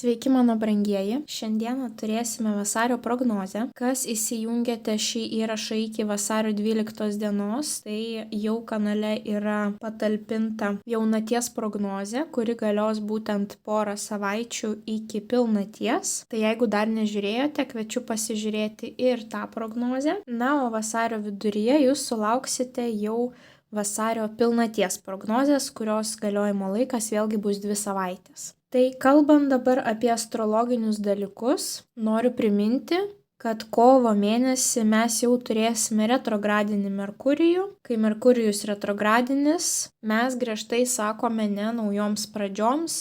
Sveiki mano brangieji, šiandieną turėsime vasario prognozę. Kas įsijungėte šį įrašą iki vasario 12 dienos, tai jau kanale yra patalpinta jaunaties prognozė, kuri galios būtent porą savaičių iki pilnaties. Tai jeigu dar nežiūrėjote, kviečiu pasižiūrėti ir tą prognozę. Na, o vasario viduryje jūs sulauksite jau vasario pilnaties prognozės, kurios galiojimo laikas vėlgi bus 2 savaitės. Tai kalbant dabar apie astrologinius dalykus, noriu priminti, kad kovo mėnesį mes jau turėsime retrogradinį Merkurijų. Kai Merkurijus retrogradinis, mes griežtai sakome ne naujoms pradžioms,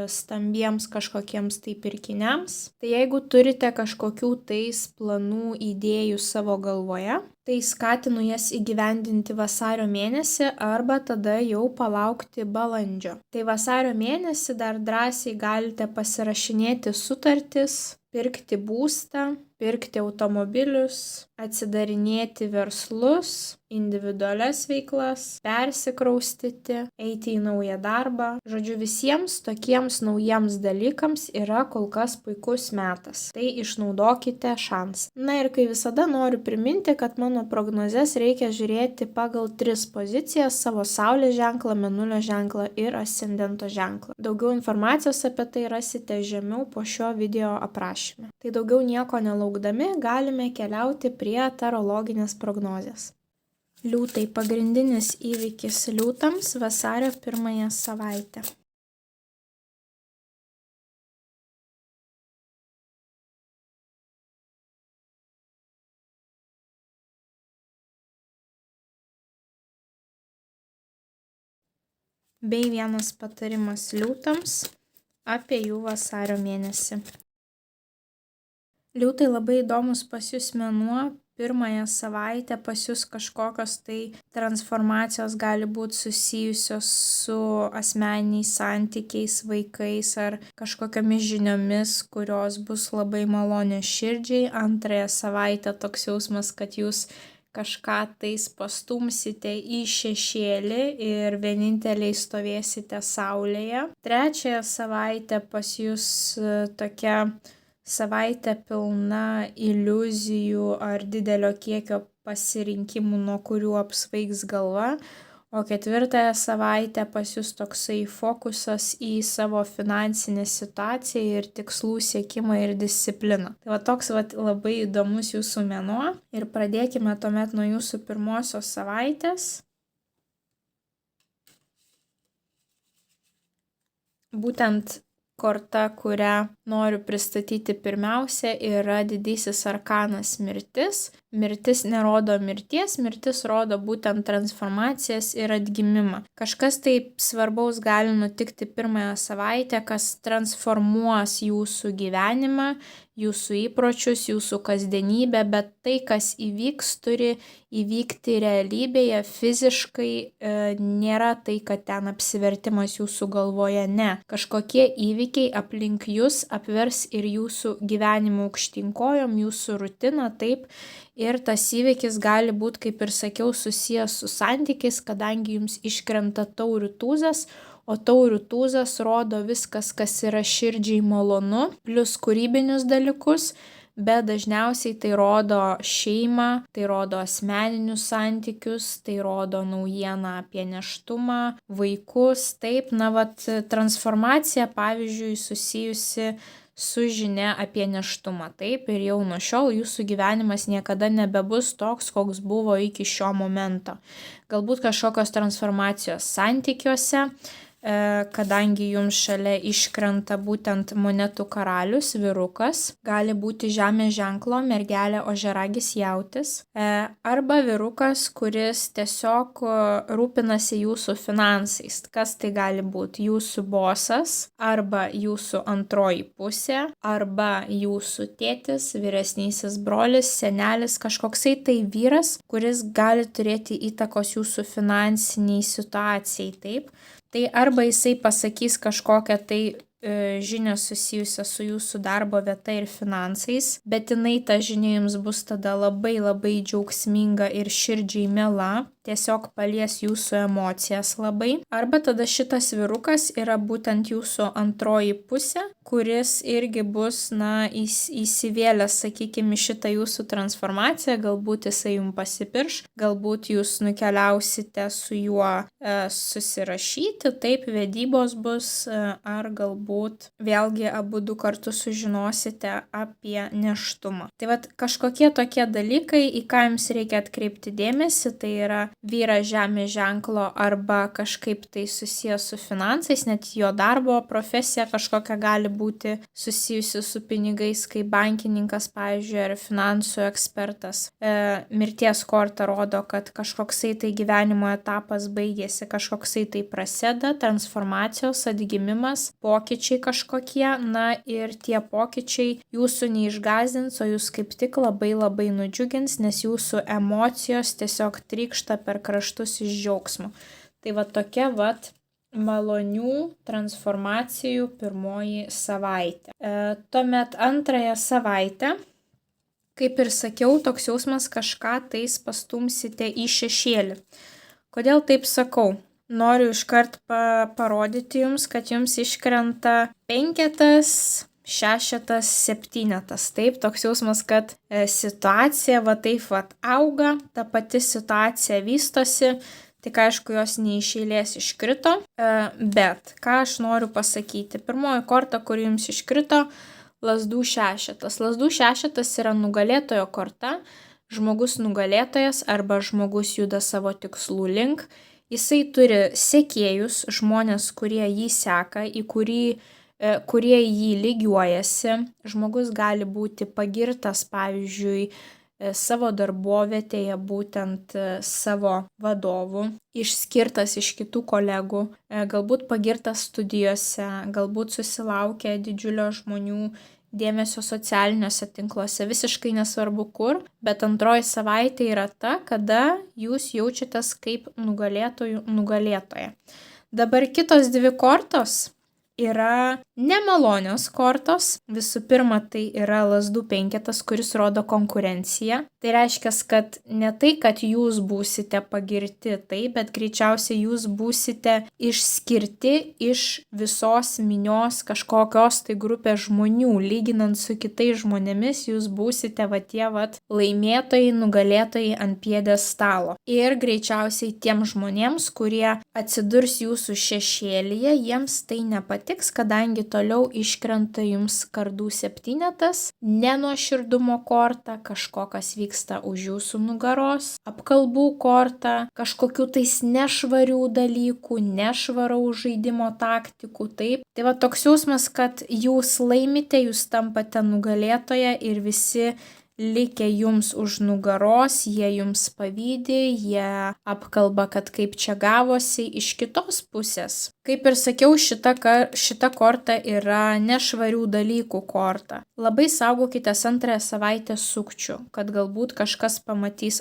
stambiems kažkokiems tai pirkiniams. Tai jeigu turite kažkokių tais planų, idėjų savo galvoje, tai skatinu jas įgyvendinti vasario mėnesį arba tada jau palaukti balandžio. Tai vasario mėnesį dar drąsiai galite pasirašinėti sutartis, pirkti būstą, pirkti automobilius, atsidarinėti verslus, individualias veiklas, persikraustyti, eiti į naują darbą. Žodžiu, visiems tokiems naujiems dalykams yra kol kas puikus metas. Tai išnaudokite šansą. Na ir kai visada noriu priminti, kad mano prognozes reikia žiūrėti pagal 3 pozicijas - savo saulės ženklą, mėnulio ženklą ir ascendento ženklą. Daugiau informacijos apie tai rasite žemiau po šio video aprašyme. Tai daugiau nieko nelaukdami galime keliauti prie tarologinės prognozės. Liūtai - pagrindinis įvykis liūtams vasario 1 savaitę. Bei vienas patarimas liūtams apie jų vasario mėnesį. Liūtai labai įdomus pas jūs mėnuo. 1 savaitę pas jūs kažkokios tai transformacijos gali būti susijusios su asmeniniais santykiais, vaikais ar kažkokiamis žiniomis, kurios bus labai malonios širdžiai. 2 savaitę toks jausmas, kad jūs kažką tais pastumsite į šešėlį ir vieninteliai stovėsite saulėje. 3 savaitę pas jūs tokia savaitė pilna iliuzijų ar didelio kiekio pasirinkimų, nuo kurių apsvaigs galva, o 4 savaitę pas jūs toksai fokusas į savo finansinę situaciją ir tikslų siekimą ir discipliną. Tai va toks labai įdomus jūsų mėnuo ir pradėkime tuomet nuo jūsų 1 savaitės. Būtent korta, kurią noriu pristatyti pirmiausia, yra didysis arkanas mirtis. Mirtis nerodo mirties, mirtis rodo būtent transformacijas ir atgimimą. Kažkas taip svarbaus gali nutikti 1 savaitę, kas transformuos jūsų gyvenimą, jūsų įpročius, jūsų kasdienybę, bet tai, kas įvyks, turi įvykti realybėje, fiziškai, nėra tai, kad ten apsivertimas jūsų galvoje, ne. Kažkokie įvykiai aplink jūs apvers ir jūsų gyvenimo aukštyn kojom, jūsų rutiną, taip. Ir tas įvykis gali būti, kaip ir sakiau, susijęs su santykiais, kadangi jums iškrenta taurių tūzas, o taurių tūzas rodo viskas, kas yra širdžiai malonu, plus kūrybinius dalykus, bet dažniausiai tai rodo šeimą, tai rodo asmeninius santykius, tai rodo naujieną apie nėštumą, vaikus, taip, transformacija, pavyzdžiui, susijusi su žinia apie nėštumą, taip, ir jau nuo šiol jūsų gyvenimas niekada nebebus toks, koks buvo iki šio momento. Galbūt kažkokios transformacijos santykiuose, kadangi jums šalia iškrenta būtent monetų karalius, vyrukas, gali būti žemės ženklo mergelė ožiaragis jautis, arba vyrukas, kuris tiesiog rūpinasi jūsų finansais. Kas tai gali būti? Jūsų bosas, arba jūsų antroji pusė, arba jūsų tėtis, vyresnysis brolis, senelis, kažkoksai tai vyras, kuris gali turėti įtakos jūsų finansiniai situacijai, taip. Tai arba jisai pasakys kažkokią tai žinią susijusią su jūsų darbo vieta ir finansais, bet ta žinia jums bus tada labai labai džiaugsminga ir širdžiai miela, tiesiog palies jūsų emocijas labai. Arba tada šitas vyrukas yra būtent jūsų antroji pusė, kuris irgi bus, įsivėlęs, sakykime, šitą jūsų transformaciją, galbūt jisai jums pasipirš, galbūt jūs nukeliausite su juo susirašyti, taip, vedybos bus, ar galbūt vėlgi abu du kartu sužinosite apie nėštumą. Tai vat kažkokie tokie dalykai, į ką jums reikia atkreipti dėmesį, tai yra vyras žemės ženklo arba kažkaip tai susijęs su finansais, net jo darbo profesija kažkokia gali būti susijusi su pinigais, kaip bankininkas, pavyzdžiui, ar finansų ekspertas. Mirties korta rodo, kad kažkoksai tai gyvenimo etapas baigėsi, kažkoksai tai prasideda, transformacijos, atgimimas, pokyčiai kažkokie, ir tie pokyčiai jūsų neišgąsdins, o jūs kaip tik labai labai nudžiugins, nes jūsų emocijos tiesiog trykšta per kraštus iš džiaugsmo. Tai va tokia malonių transformacijų pirmoji savaitė. Tuomet antrąją savaitę, kaip ir sakiau, toks jausmas kažką tais pastumsite į šešėlį. Kodėl taip sakau? Noriu iškart parodyti jums, kad jums iškrenta 5, 6, 7. Taip, toks jausmas, kad situacija taip auga, ta pati situacija vystosi, tik aišku, jos iš eilės iškrito, bet ką aš noriu pasakyti. Pirmoji korta, kuri jums iškrito, lazdų 6. Lazdų 6 yra nugalėtojo korta, žmogus nugalėtojas arba žmogus juda savo tikslų link. Jisai turi sekėjus, žmonės, kurie jį seka, kurie jį lygiuojasi. Žmogus gali būti pagirtas, pavyzdžiui, savo darbovietėje, būtent savo vadovų, išskirtas iš kitų kolegų, galbūt pagirtas studijose, galbūt susilaukia didžiulio žmonių dėmesio socialiniuose tinkluose, visiškai nesvarbu kur, bet antroji savaitė yra ta, kada jūs jaučiatės kaip nugalėtojų nugalėtoja. Dabar kitos 2 kortos yra nemalonios kortos. Visų pirma, tai yra lazdų 5, kuris rodo konkurenciją. Tai reiškia, kad ne tai, kad jūs būsite pagirti, bet greičiausiai jūs būsite išskirti iš visos minios kažkokios tai grupės žmonių. Lyginant su kitais žmonėmis, jūs būsite tie laimėtojai, nugalėtojai ant pjedestalo. Ir greičiausiai tiem žmonėms, kurie atsidurs jūsų šešėlyje, jiems tai nepatiks, kadangi toliau iškrenta jums kardų 7, nenuoširdumo korta, kažko, kas vyksta už jūsų nugaros, apkalbų korta, kažkokių tais nešvarių dalykų, nešvaraus žaidimo taktikų, taip. Tai toks jausmas, kad jūs laimite, jūs tampate nugalėtoja ir visi likę jums už nugaros, jie jums pavydi, jie apkalba, kad kaip čia gavosi. Iš kitos pusės, kaip ir sakiau, šita korta yra nešvarių dalykų korta. Labai saugokitės antrąją savaitę sukčių, kad galbūt kažkas pamatys,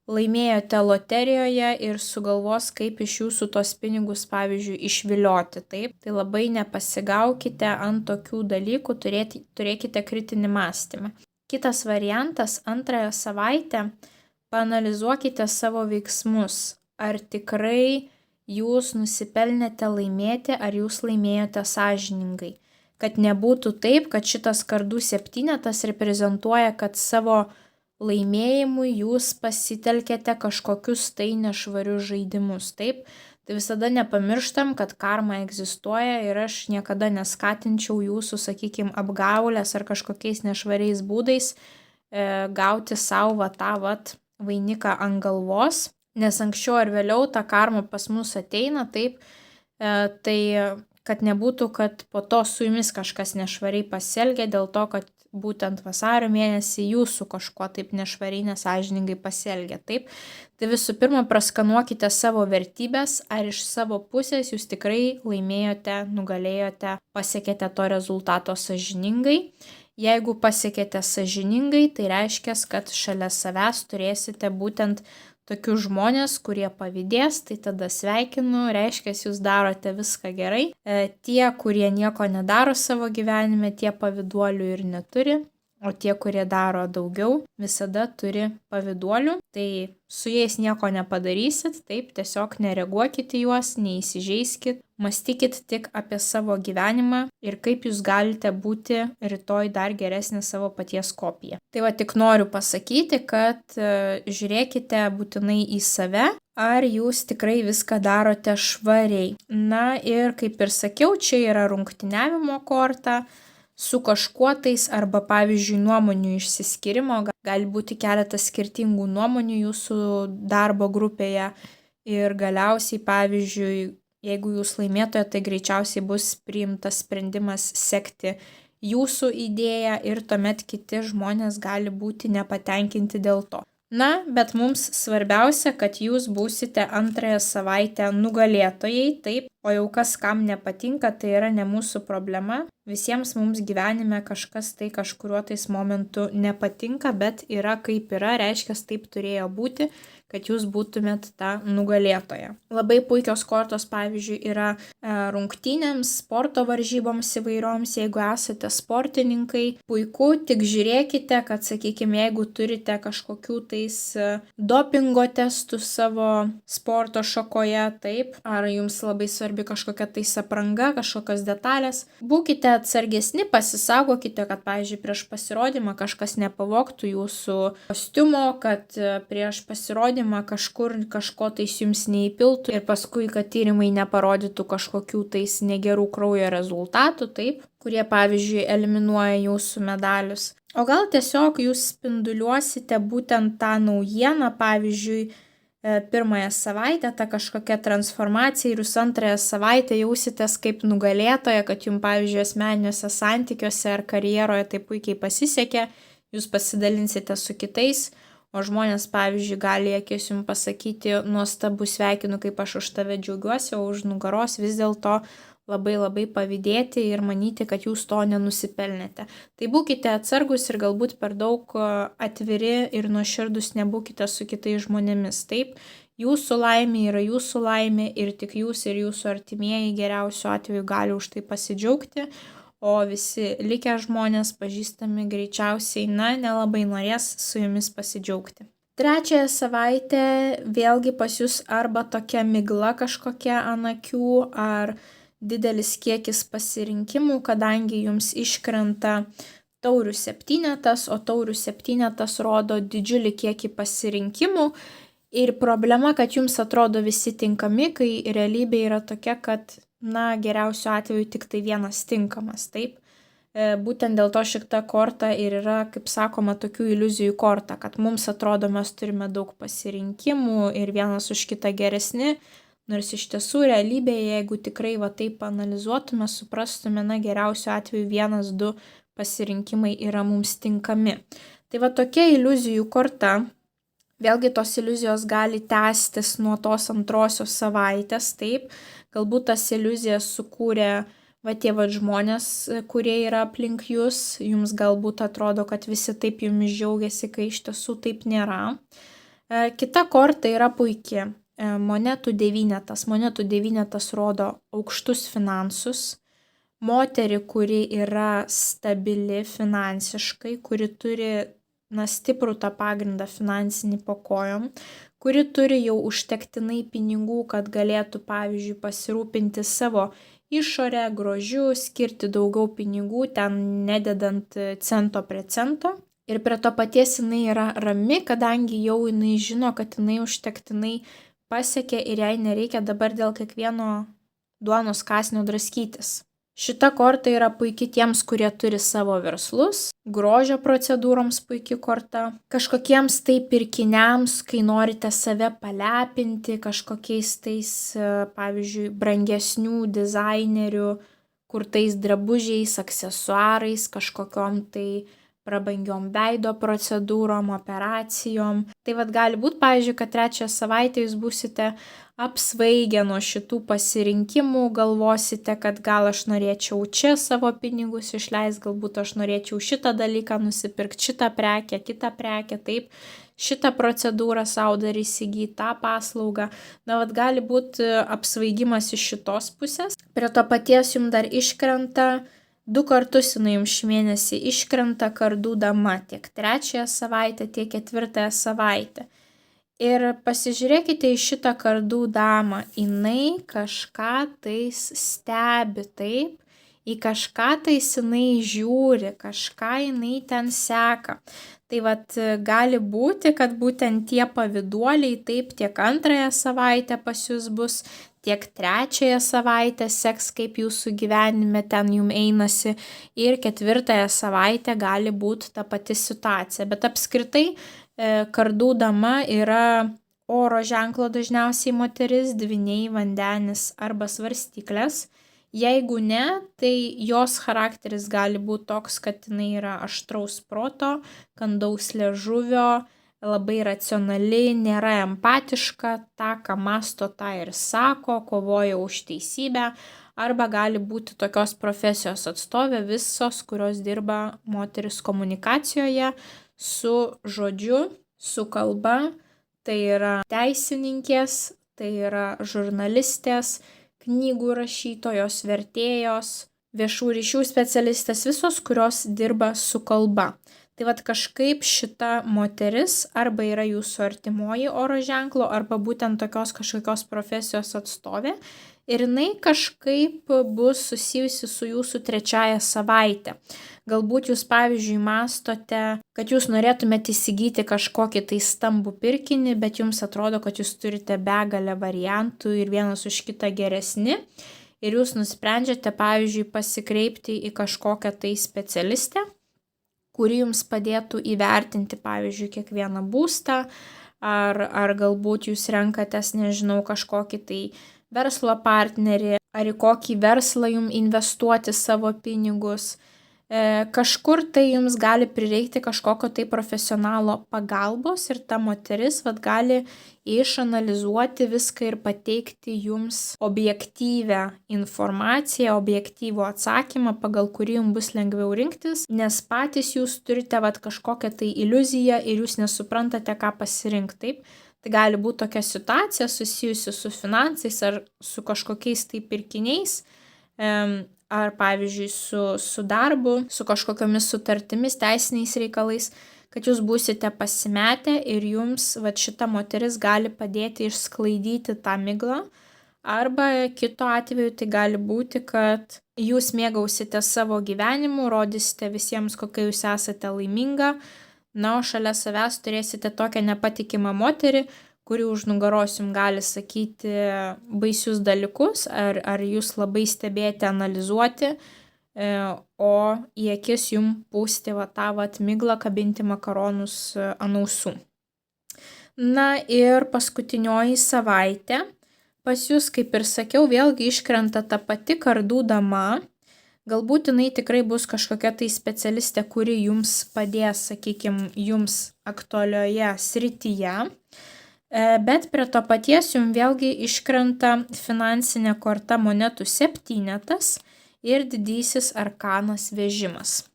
laimėjote loterijoje ir sugalvos, kaip iš jūsų tos pinigus, pavyzdžiui, išvilioti. Taip, tai labai nepasigaukite ant tokių dalykų, turėkite kritinį mąstymą. Kitas variantas, antrąją savaitę paanalizuokite savo veiksmus. Ar tikrai jūs nusipelnėte laimėti, ar jūs laimėjote sąžiningai. Kad nebūtų taip, kad šitas kardų 7 reprezentuoja, kad savo laimėjimui jūs pasitelkėte kažkokius tai nešvarius žaidimus. Taip, tai visada nepamirštam, kad karma egzistuoja ir aš niekada neskatinčiau jūsų, sakykime, apgaulės ar kažkokiais nešvariais būdais gauti savo tą vainiką ant galvos, nes anksčiau ar vėliau ta karma pas mus ateina, taip, tai kad nebūtų, kad po to su jumis kažkas nešvariai pasielgia dėl to, kad būtent vasario mėnesį jūsų kažko taip nešvariai, nesąžiningai pasielgia, taip. Tai visų pirma, praskanuokite savo vertybės, ar iš savo pusės jūs tikrai laimėjote, nugalėjote, pasiekėte to rezultato sąžiningai. Jeigu pasiekėte sąžiningai, tai reiškia, kad šalia savęs turėsite būtent tokius žmonės, kurie pavydės, tai tada sveikinu, reiškia, jūs darote viską gerai. Tie, kurie nieko nedaro savo gyvenime, tie pavyduolių ir neturi, o tie, kurie daro daugiau, visada turi pavyduolių. Tai su jais nieko nepadarysit, taip, tiesiog nereaguokit į juos, neįsižeiskit, mąstykit tik apie savo gyvenimą ir kaip jūs galite būti rytoj dar geresnė savo paties kopija. Tai va tik noriu pasakyti, kad žiūrėkite būtinai į save, ar jūs tikrai viską darote švariai. Na ir kaip ir sakiau, čia yra rungtyniavimo korta su kažkuotais arba pavyzdžiui nuomonių išsiskyrimo. Gali būti keletas skirtingų nuomonių jūsų darbo grupėje ir galiausiai pavyzdžiui, jeigu jūs laimėtoje, tai greičiausiai bus priimtas sprendimas sekti jūsų idėją ir tuomet kiti žmonės gali būti nepatenkinti dėl to. Na, bet mums svarbiausia, kad jūs būsite antrąją savaitę nugalėtojai, taip, o jau kas kam nepatinka, tai yra ne mūsų problema. Visiems mums gyvenime kažkas tai kažkuriuo tais momentu nepatinka, bet yra kaip yra, reiškia, taip turėjo būti, kad jūs būtumėt ta nugalėtoja. Labai puikios kortos, pavyzdžiui, yra rungtynėms, sporto varžyboms įvairioms, jeigu esate sportininkai. Puiku, tik žiūrėkite, kad, sakykime, jeigu turite kažkokių tais dopingo testų savo sporto šakoje, taip, ar jums labai svarbi kažkokia tais apranga, kažkokios detalės, būkite atsargesni, pasisaugokite, kad, pavyzdžiui, prieš pasirodymą kažkas nepavogtų jūsų kostiumo, kad prieš pasirodymą kažko tais jums neįpiltų ir paskui, kad tyrimai neparodytų kažkokių tais negerų kraujo rezultatų, taip, kurie, pavyzdžiui, eliminuoja jūsų medalius. O gal tiesiog jūs spinduliuosite būtent tą naujieną, pavyzdžiui, pirmąją savaitę, ta kažkokia transformacija ir jūs antrąją savaitę jausitės kaip nugalėtoja, kad jums, pavyzdžiui, asmeniniuose santykiuose ar karjeroje tai puikiai pasisekė, jūs pasidalinsite su kitais, o žmonės, pavyzdžiui, gali akis jums pasakyti nuostabu sveikinu, kaip aš už tave džiaugiuosi, o už nugaros vis dėlto labai pavydėti ir manyti, kad jūs to nenusipelnėte. Tai būkite atsargus ir galbūt per daug atviri ir nuoširdus nebūkite su kitais žmonėmis. Taip, jūsų laimė yra jūsų laimė ir tik jūs ir jūsų artimieji geriausiu atveju gali už tai pasidžiaugti, o visi likę žmonės pažįstami greičiausiai, nelabai norės su jumis pasidžiaugti. Trečiąją savaitę vėlgi pas jūs arba tokia migla kažkokia ant akių, ar didelis kiekis pasirinkimų, kadangi jums iškrenta taurių septynetas, o taurių septynetas rodo didžiulį kiekį pasirinkimų. Ir problema, kad jums atrodo visi tinkami, kai realybė yra tokia, kad geriausiu atveju tik tai vienas tinkamas, taip. Būtent dėl to šita korta ir yra, kaip sakoma, tokių iliuzijų korta, kad mums atrodo mes turime daug pasirinkimų ir vienas už kitą geresni, nors iš tiesų realybėje, jeigu tikrai taip analizuotume, suprastume, geriausiu atveju 1-2 pasirinkimai yra mums tinkami. Tai tokia iliuzijų korta. Vėlgi tos iliuzijos gali tęstis nuo tos antrosios savaitės, taip. Galbūt tas iliuzijas sukūrė tie žmonės, kurie yra aplink jūs. Jums galbūt atrodo, kad visi taip jumis džiaugiasi, kai iš tiesų taip nėra. Kita korta yra puikia. Monetų devynetas. Monetų devynetas rodo aukštus finansus. Moterį, kuri yra stabili finansiškai, kuri turi stiprų tą pagrindą finansinį po kojom, kuri turi jau užtektinai pinigų, kad galėtų, pavyzdžiui, pasirūpinti savo išorę, grožiu, skirti daugiau pinigų, ten nededant cento prie cento. Ir prie to paties jinai yra rami, kadangi jau jinai žino, kad jinai užtektinai pasiekė ir jai nereikia dabar dėl kiekvieno duonos kąsnio draskytis. Šita korta yra puikiai tiems, kurie turi savo verslus, grožio procedūroms puikiai korta, kažkokiems tai pirkiniams, kai norite save palepinti, kažkokiais tais, pavyzdžiui, brangesnių dizainerių, kurtais drabužiais, aksesuarais, kažkokiom tai prabangiom veido procedūrom, operacijom. Tai vat gali būti, pavyzdžiui, kad 3 savaitę jūs būsite apsvaigę nuo šitų pasirinkimų, galvosite, kad gal aš norėčiau čia savo pinigus išleisti, galbūt aš norėčiau šitą dalyką nusipirkti, šitą prekę, kitą prekę, taip, šitą procedūrą sau dar įsigyti, tą paslaugą. Na, vat gali būti apsvaigimas iš šitos pusės. Prie to paties jums dar iškrenta 2 kartus jums šį mėnesį iškrenta kardų dama, tiek 3 savaitę, tiek 4 savaitę. Ir pasižiūrėkite į šitą kardų damą, jinai kažką tais stebi, taip, į kažką tais jinai žiūri, kažką jinai ten seka. Tai vat gali būti, kad būtent tie pavyduoliai taip tiek 2 savaitę pas jūs bus, tiek 3 savaitę seks, kaip jūsų gyvenime ten jums einasi, ir 4 savaitę gali būti ta pati situacija. Bet apskritai kardų dama yra oro ženklo dažniausiai moteris, dvyniai, vandenis arba svarstyklės. Jeigu ne, tai jos charakteris gali būti toks, kad jinai yra aštraus proto, kandaus liežuvio, labai racionali, nėra empatiška, tą, ką masto, tą ir sako, kovoja už teisybę, arba gali būti tokios profesijos atstovė visos, kurios dirba moteris komunikacijoje su žodžiu, su kalba, tai yra teisininkės, tai yra žurnalistės, knygų rašytojos, vertėjos, viešų ryšių specialistės, visos, kurios dirba su kalba. Tai vat kažkaip šita moteris arba yra jūsų artimoji oro ženklo, arba būtent tokios kažkokios profesijos atstovė, ir jinai kažkaip bus susijusi su jūsų 3 savaitę. Galbūt jūs, pavyzdžiui, mastote, kad jūs norėtumėte įsigyti kažkokį tai stambų pirkinį, bet jums atrodo, kad jūs turite begalę variantų ir vienas už kitą geresni, ir jūs nusprendžiate, pavyzdžiui, pasikreipti į kažkokią tai specialistę, kuri jums padėtų įvertinti, pavyzdžiui, kiekvieną būstą, ar galbūt jūs renkatės, nežinau, kažkokį tai verslo partnerį, ar į kokį verslą jums investuoti savo pinigus. Kažkur tai jums gali prireikti kažkokio tai profesionalo pagalbos, ir ta moteris gali išanalizuoti viską ir pateikti jums objektyvę informaciją, objektyvų atsakymą, pagal kurį jums bus lengviau rinktis, nes patys jūs turite kažkokią tai iliuziją ir jūs nesuprantate, ką pasirinkti, taip. Tai gali būti tokia situacija susijusi su finansais ar su kažkokiais tai pirkiniais, ar pavyzdžiui su darbu, su kažkokiamis sutartimis, teisiniais reikalais, kad jūs būsite pasimetę ir jums šita moteris gali padėti išsklaidyti tą miglą. Arba kito atveju tai gali būti, kad jūs mėgausite savo gyvenimu, rodysite visiems, kokia jūs esate laiminga, na, o šalia savęs turėsite tokią nepatikimą moterį, kuri už nugaros jums gali sakyti baisius dalykus, ar jūs labai stebėti, analizuoti, o į akis jums pūsti tą miglą, kabinti makaronus ant ausų. Na ir paskutinioji savaitė pas jūs, kaip ir sakiau, vėlgi iškrenta ta pati kardų dama. Galbūt jinai tikrai bus kažkokia tai specialistė, kuri jums padės, sakykime, jums aktualioje srityje, bet prie to paties jums vėlgi iškrenta finansinė korta monetų 7 ir didysis arkanas vežimas.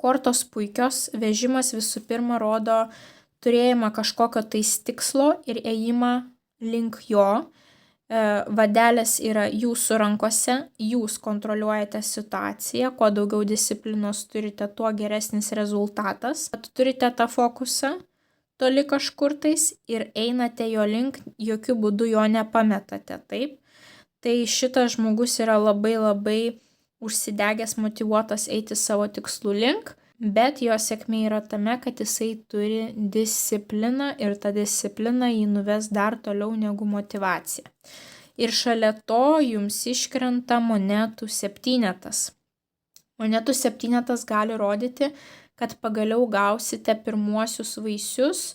Kortos puikios, vežimas visų pirma rodo turėjimą kažkokio tais tikslo ir ėjimą link jo. Vadelės yra jūsų rankose, jūs kontroliuojate situaciją, kuo daugiau disciplinos turite, tuo geresnis rezultatas. Turite tą fokusą toli kažkur tais ir einate jo link, jokių būdų jo nepametate, taip. Tai šitas žmogus yra labai užsidegęs, motyvuotas eiti savo tikslų link, bet jo sėkmė yra tame, kad jisai turi discipliną ir ta disciplina jį nuves dar toliau negu motyvacija. Ir šalia to jums iškrenta monetų 7. Monetų 7 gali rodyti, kad pagaliau gausite pirmuosius vaisius,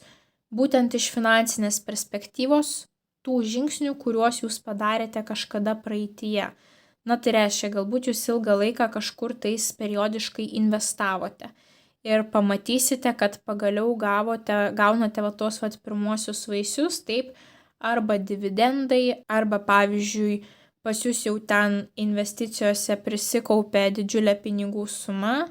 būtent iš finansinės perspektyvos, tų žingsnių, kuriuos jūs padarėte kažkada praeityje. Na, tai reiškia, galbūt jūs ilgą laiką kažkur tais periodiškai investavote. ir pamatysite, kad pagaliau gaunate va tuos vat pirmuosius vaisius, taip, arba dividendai, arba pavyzdžiui, pas jūs jau ten investicijose prisikaupė didžiulė pinigų suma,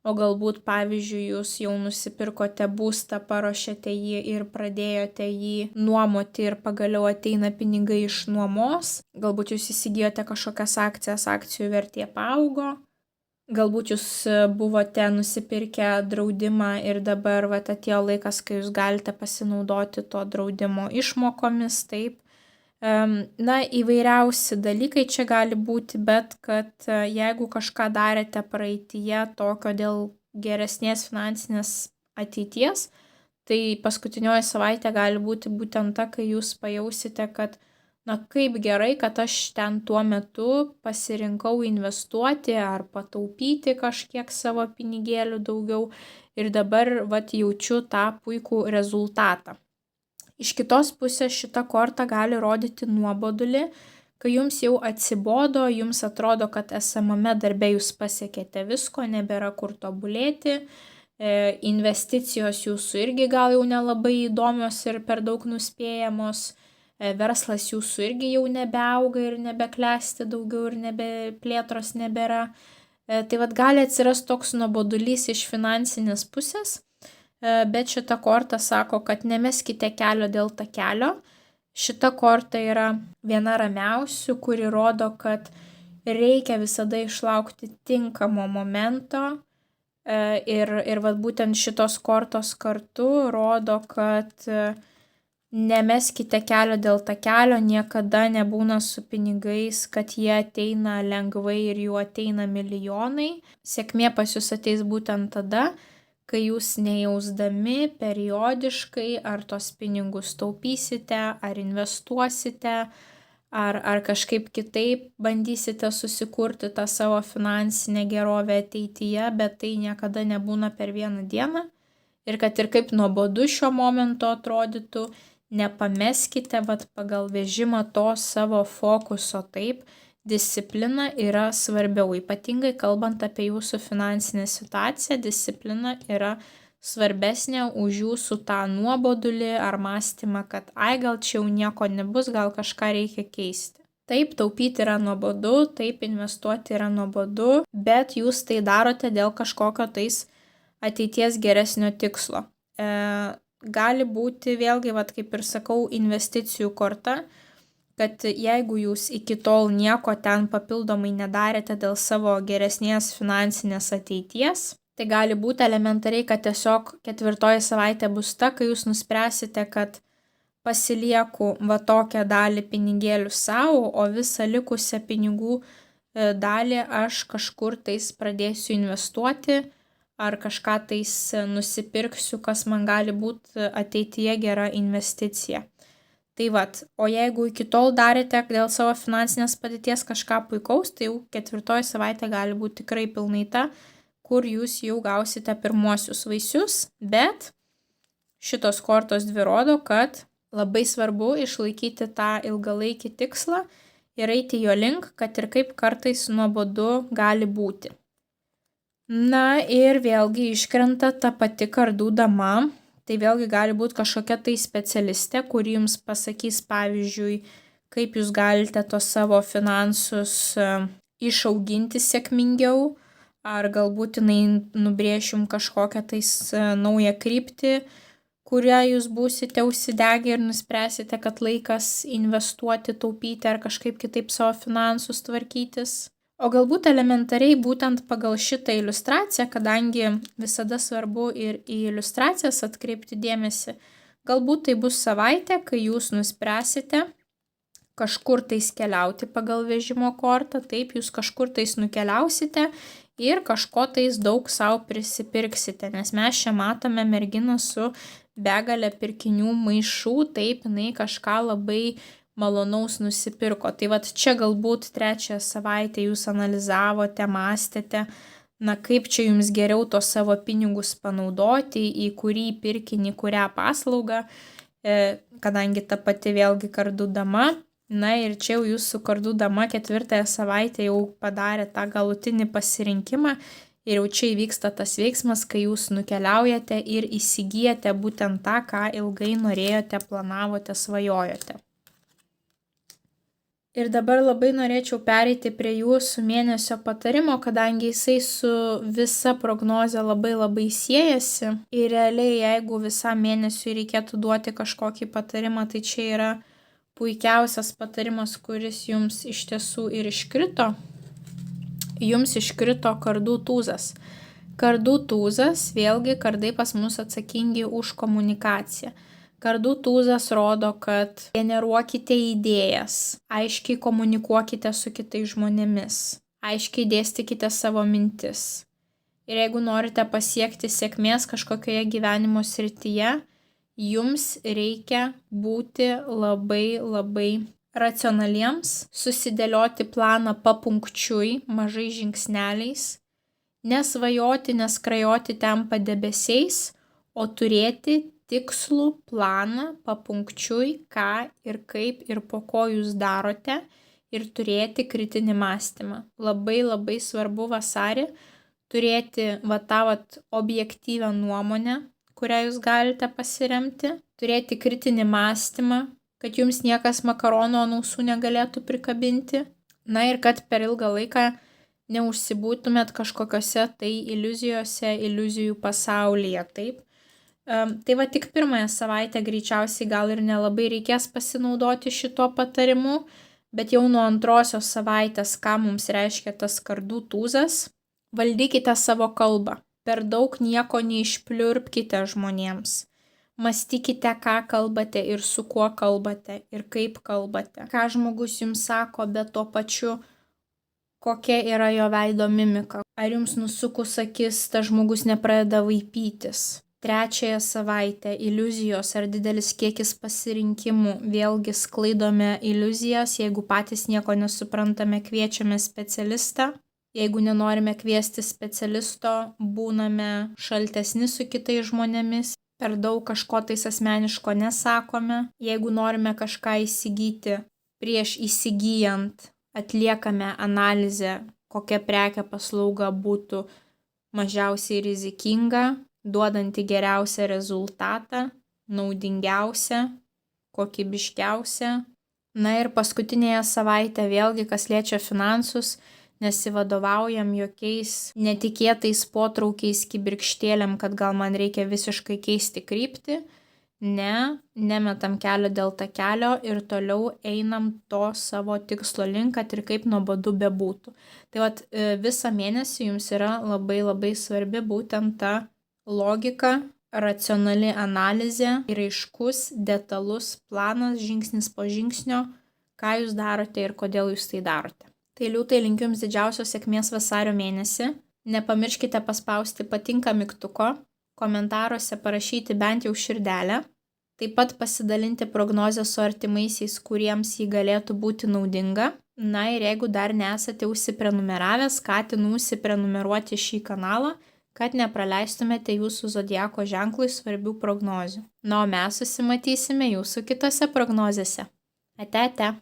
o galbūt, pavyzdžiui, jūs jau nusipirkote būstą, paruošėte jį ir pradėjote jį nuomoti ir pagaliau ateina pinigai iš nuomos, galbūt jūs įsigijote kažkokias akcijas, akcijų vertė paaugo, galbūt jūs buvote nusipirkę draudimą ir dabar vat atėjo laikas, kai jūs galite pasinaudoti to draudimo išmokomis, taip. Na, įvairiausi dalykai čia gali būti, bet kad jeigu kažką darėte praeityje tokio dėl geresnės finansinės ateities, tai paskutinioji savaitė gali būti būtent ta, kai jūs pajausite, kad na kaip gerai, kad aš ten tuo metu pasirinkau investuoti ar pataupyti kažkiek savo pinigėlių daugiau ir dabar vat jaučiu tą puikų rezultatą. Iš kitos pusės šita korta gali rodyti nuobodulį, kai jums jau atsibodo, jums atrodo, kad esamame darbe jūs pasiekėte visko, nebėra kur tobulėti, investicijos jūsų irgi gal jau nelabai įdomios ir per daug nuspėjamos, verslas jūsų irgi jau nebeauga ir nebeklesti daugiau ir plėtros nebėra. Tai vat gali atsirasti toks nuobodulys iš finansinės pusės. Bet šita korta sako, kad nemeskite kelio dėl takelio. Šita korta yra viena ramiausių, kuri rodo, kad reikia visada išlaukti tinkamo momento. Ir vat būtent šitos kortos kartu rodo, kad nemeskite kelio dėl takelio, niekada nebūna su pinigais, kad jie ateina lengvai ir jų ateina milijonai. Sėkmė pas jūs ateis būtent tada, kai jūs nejausdami periodiškai ar tos pinigus taupysite, ar investuosite, ar kažkaip kitaip bandysite susikurti tą savo finansinę gerovę ateityje, bet tai niekada nebūna per vieną dieną. Ir kad ir kaip nuobodu šiuo momentu atrodytų, nepameskite vat pagal vežimą to savo fokuso, taip. Disciplina yra svarbiau, ypatingai kalbant apie jūsų finansinę situaciją, disciplina yra svarbesnė už jūsų tą nuobodulį ar mąstymą, kad gal čia jau nieko nebus, gal kažką reikia keisti. Taip, taupyti yra nuobodu, taip, investuoti yra nuobodu, bet jūs tai darote dėl kažkokio tais ateities geresnio tikslo. Gali būti vėlgi, vat, kaip ir sakau, investicijų korta, kad jeigu jūs iki tol nieko ten papildomai nedarėte dėl savo geresnės finansinės ateities, tai gali būti elementariai, kad tiesiog 4 savaitė bus ta, kai jūs nuspręsite, kad pasilieku va tokią dalį pinigėlių savo, o visą likusią pinigų dalį aš kažkur tais pradėsiu investuoti ar kažką tais nusipirksiu, kas man gali būti ateityje gera investicija. Tai vat, o jeigu iki tol darėte dėl savo finansinės padėties kažką puikaus, tai jau 4 savaitė gali būti tikrai pilnai ta, kur jūs jau gausite pirmuosius vaisius, bet šitos kortos dvi rodo, kad labai svarbu išlaikyti tą ilgalaikį tikslą ir eiti jo link, kad ir kaip kartais nuobodu gali būti. Na ir vėlgi iškrenta ta pati kardų dama. Tai vėlgi gali būti kažkokia tai specialistė, kuri jums pasakys, pavyzdžiui, kaip jūs galite tos savo finansus išauginti sėkmingiau, ar galbūt jinai nubrėš jums kažkokią tais naują kryptį, kurią jūs būsite užsidegę ir nuspręsite, kad laikas investuoti, taupyti ar kažkaip kitaip savo finansus tvarkytis. O galbūt elementariai būtent pagal šitą iliustraciją, kadangi visada svarbu ir į iliustracijas atkreipti dėmesį, galbūt tai bus savaitė, kai jūs nuspręsite kažkur tais keliauti pagal vežimo kortą, taip jūs kažkur tais nukeliausite ir kažko tais daug savo prisipirksite, nes mes čia matome merginą su begalė pirkinių maišų, taip jinai kažką labai malonaus nusipirko. Tai vat čia galbūt 3 savaitę jūs analizavote, mąstėte, na kaip čia jums geriau tos savo pinigus panaudoti, į kurį pirkinį, kurią paslaugą, kadangi ta pati vėlgi kardų dama. Na ir čia jau jūsų kardų dama 4 savaitę jau padarė tą galutinį pasirinkimą Ir jau čia įvyksta tas veiksmas, kai jūs nukeliaujate ir įsigijate būtent tą, ką ilgai norėjote, planavote, svajojote. Ir dabar labai norėčiau pereiti prie jūsų mėnesio patarimo, kadangi jisai su visa prognoze labai siejasi. Ir realiai, jeigu visam mėnesiui reikėtų duoti kažkokį patarimą, tai čia yra puikiausias patarimas, kuris jums iš tiesų ir iškrito. Jums iškrito kardų tūzas. Kardų tūzas, vėlgi kardai pas mus atsakingi už komunikaciją. Kardų tūzas rodo, kad generuokite idėjas, aiškiai komunikuokite su kitais žmonėmis, aiškiai dėstykite savo mintis. Ir jeigu norite pasiekti sėkmės kažkokioje gyvenimo srityje, jums reikia būti labai racionaliems, susidėlioti planą papunkčiui, mažais žingsneliais, nesvajoti, neskrajoti ten padebesiais, o turėti tikslų planą papunkčiui, ką ir kaip ir po ko jūs darote ir turėti kritinį mąstymą. Labai svarbu vasarį turėti tą objektyvią nuomonę, kurią jūs galite pasiremti, turėti kritinį mąstymą, kad jums niekas makarono ant ausų negalėtų prikabinti. Na ir kad per ilgą laiką neužsibūtumėt kažkokiose tai iliuzijose, iliuzijų pasaulyje, taip? Tai va tik pirmąją savaitę greičiausiai gal ir nelabai reikės pasinaudoti šituo patarimu, bet jau nuo antrosios savaitės, ką mums reiškia tas kardų tūzas, valdykite savo kalbą. Per daug nieko neišpliurpkite žmonėms. Mąstykite, ką kalbate ir su kuo kalbate ir kaip kalbate. Ką žmogus jums sako, bet tuo pačiu, kokia yra jo veido mimika. Ar jums nusukus akis, tas žmogus nepradeda vaipytis. Trečiąją savaitę iliuzijos ar didelis kiekis pasirinkimų, vėlgi sklaidome iliuzijas, jeigu patys nieko nesuprantame, kviečiame specialistą. Jeigu nenorime kviesti specialisto, būname šaltesni su kitais žmonėmis, per daug kažko tais asmeniško nesakome. Jeigu norime kažką įsigyti, prieš įsigijant atliekame analizę, kokia prekė paslauga būtų mažiausiai rizikinga, duodanti geriausią rezultatą, naudingiausią, kokybiškiausią. Na ir paskutinėje savaitę vėlgi, kas liečia finansus, nesivadovaujam jokiais netikėtais potraukiais kibirkštėlėm, kad gal man reikia visiškai keisti kryptį. Ne, nemetam kelio dėl takelio ir toliau einam to savo tikslo link, kad ir kaip nuobodu bebūtų. Tai visą mėnesį jums yra labai svarbi būtent ta logika, racionali analizė ir aiškus, detalus planas žingsnis po žingsnio, ką jūs darote ir kodėl jūs tai darote. Tai liūtai linkiu jums didžiausios sėkmės vasario mėnesį. Nepamirškite paspausti patinka mygtuko, komentaruose parašyti bent jau širdelę, taip pat pasidalinti prognozę su artimaisiais, kuriems jį galėtų būti naudinga. Na ir jeigu dar nesate užsiprenumeravę, skatinu užsiprenumeruoti šį kanalą, kad nepraleistumėte jūsų zodiako ženklui svarbių prognozių. Na, o mes susimatysime jūsų kitose prognozėse. Ate.